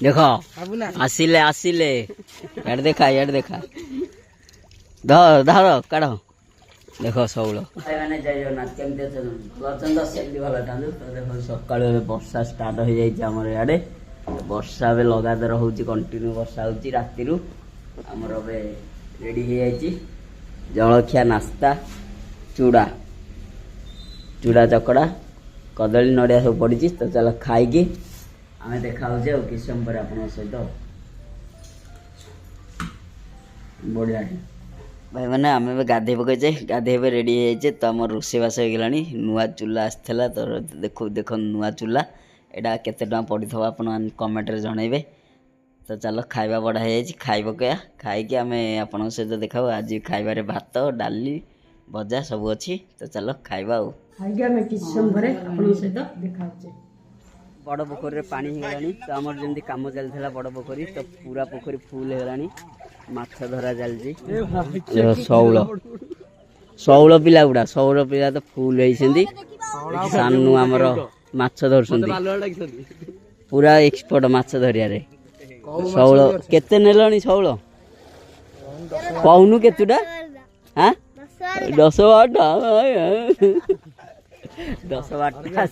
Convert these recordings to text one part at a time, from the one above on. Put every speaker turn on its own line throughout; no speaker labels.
देख आसिले आसिले यार देखा धर धर काढ़ देख शौल मैंने जय जगन्नाथ केमती अच्छा सेमती भल था देख सका वर्षा स्टार्ट हो जाए इे वर्षा ए लगातार हो कंटिन्यू वर्षा हो राति आमर रेडी हो जाए जलखिया नास्ता चूड़ा चूड़ा चकड़ा कदली नड़िया सब पड़ी तो चलो खाई आम देखा किस समय पर आप सहित बढ़िया भाई मैंने आम गाधे पकईचे गाधे रेडी हो तो आम रोषेबास हो गला नुआ चूल्हा आसाला तो देखो देख नुआ चूल्हा यहाँ केते टका पड़ी था आप कमेंट रे जनइबे तो चलो खाइबा बड़ा हो खाई पकया खाई आम आप सहित देखा आज खाइबार भात डाली भजा सब अच्छी तो चलो खाइबा बड़ पोखरी पानी होगा तो आम जमी कम चलता बड़ पोखरी तो पूरा पोखरी फुल होगा माछ धरा चलती शौल शौल पिला गुड़ा शौल पिला तो फुल होती सानू आमर माछ धर पूरा एक्सपर्ट माछ धरिया शौल केते नेलनी शौल कहूनु केतुटा हाँ 10-12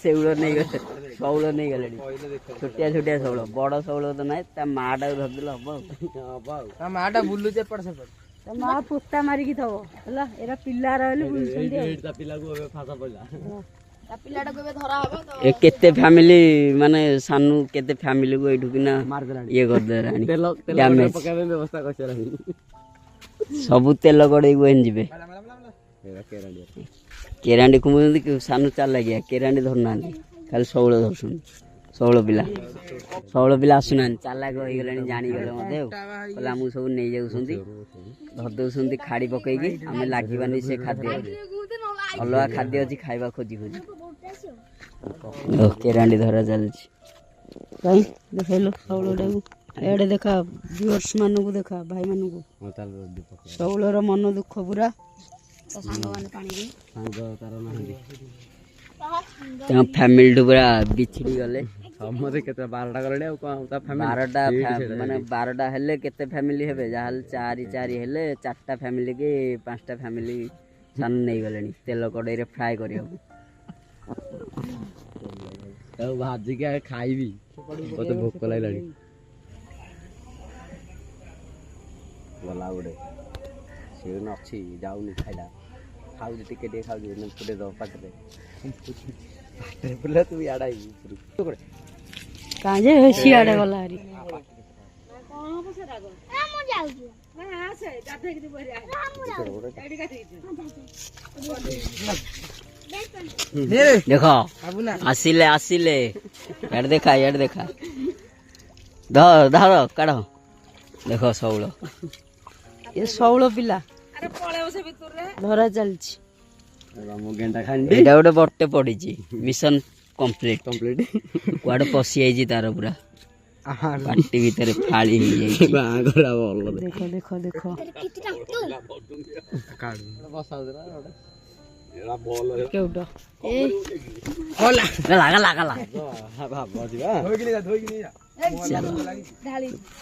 शौल नहीं गले शौल नहीं गले छोटिया छोटिया शौल बड़ शौल तो ना माँ टा धरदे हम माँ बुलुचे माँ पोता मारिकी थो एरा पिला केते फैमिली माने सानू केते फैमिली को एठू किना ये कर दे रानी डैमेज सब तेल गड़े को जीवे केरांडी कुमुदी सानू चाल लगे केरांडी धरना खाली शौल धरसन शौल पिला आसुना चालाक हो गले जानीगले मत कहले आमको सब नहीं जाऊँगी धरदे खाड़ी पकईकी आम लगे से खाद्य अलग खाद्य अच्छी खावा खोजी खोजी केरांडी धरा चलती देख शौल एडे देखा व्यूअर्स मानू देखा भाई मानू शौलर मन दुख पूरा फैमिली पूरा बिछड़ी गले माने 12टा हेले केते फैमिली हेबे जहाल 4 हेले 4टा फैमिली की 5टा फैमिली सान नहीं गले तेल कड़े फ्राए कर भाजी के खाइबी मत भोक लगे गला गोटे सी अच्छी जाऊनी खाइला खाऊ टिके खाऊ फुटे दो पाटे बोले तू याडा काजे सियाडे गला हरी देखो आसिले आसिले यार देखा धर धर काढ़ देख शौल ये शौल पिला धरा चलती गोटे बटे पड़ी मिशन कंप्लीट कुआडे पशि आई तार पूरा पार्टी भीतर फाड़ी देखो देखो देखो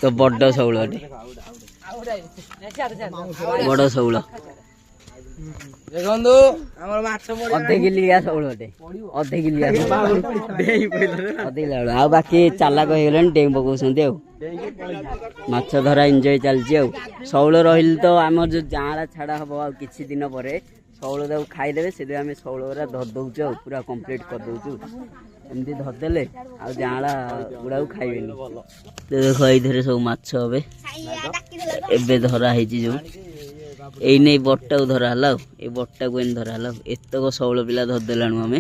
तो बड़ शौल बड़ शौल अधे किलिया शौल अधे किलिया आ बाकी चालाक हो गले डेंग पकाउछन्ती माछ धरा एंजॉय चलती शौल रही तो आम जो जाँला छाड़ा हम आ किछि दिन पर शौल ताको खाईदे से आम शौल गुरा धर दौचु पूरा कंप्लीट कर दौचु एमती धरदेले आ जाँला गुड़ा खाइबेनी देख ये सब माछ एबे धरा है जो यही नहीं बट्टा को धरा ये बट्टा को धरा एतक शौल पिला धरदेला आम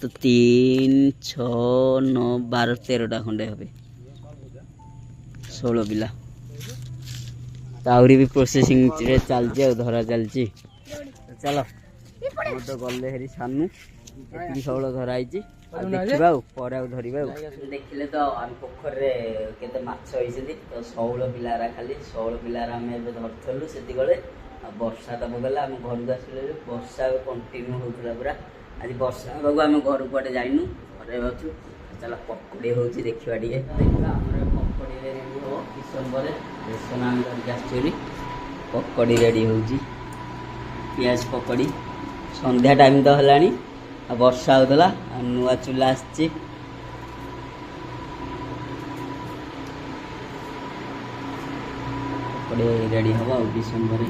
तो 3, 6, 9, 12, 13टा खंडे हे शौल पिला आहरी भी प्रोसेसिंग चलती धरा चलती चलो तो गले हेरी सानू ये शौल धराई देखा धरवा देखिले तो आम पोखर केते माछ होइछथि तो शौल पिलारा खाली शौल पिलारा आम धरथलु सेति गले वर्षा तो पकड़ा आम घर को आसिले वर्षा कंटिन्यू होता पूरा आज वर्षा बाबू आम घर कुआडे जाइनु घरे अच्छु चल पकड़ी हूँ देखा टे देखा पकड़ी रेडी हम किसन पर बेसन आम करके आसुरी पकड़ी रेडी हो पियाज पकड़ी संध्या टाइम तो है वर्षा होता नुआ चूल्हा आसी पकड़ी रेडी हम किसन पर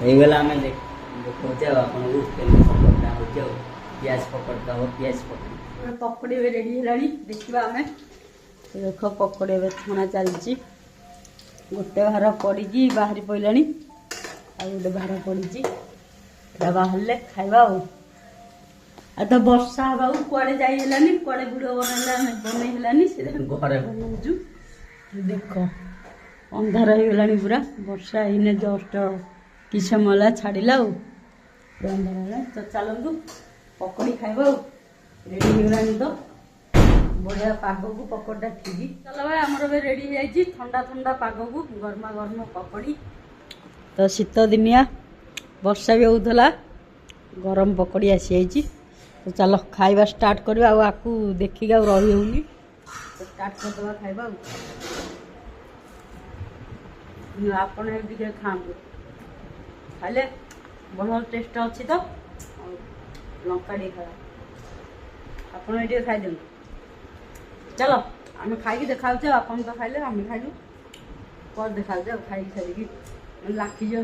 होगला आम देखा आपको पकड़ता हो पियाज पकड़ता हो पियाज पकड़ी पकड़ी रेडी है देखा आम देख पकड़ी छणा चलती गोटे भार पड़ी बाहरी पड़ा आ गोटे भार पड़ी बाहर खाଇବା तो वर्षा हवा कुआड़े जाइलानी कुआड़े वीडियो बनई से घरे बनाऊँ देख अंधार होगला पूरा वर्षा इने जस्ट कि समय छाड़ा अंधार है तो चलतु पकड़ी खाइबा रेडी होगला तो बढ़िया पाग को पकड़ा ठीक चल भाई आमर भी रेडी हो ठंडा ठंडा पाग को गरमा गरम पकड़ी तो शीत दिनिया वर्षा भी होता गरम पकड़ी आसी तो चल खाइबा स्टार्ट करवा आपको देखिक रही होनी तो स्टार्ट करदे खाइबा आपन खाँगे खाले बढ़िया टेस्ट अच्छी तो लंका टे खा आपड़ खाईदे चलो आम खाई देखा आप तो खाइले आम खाइलु कौन देखा खाई सारिकी लाखी जो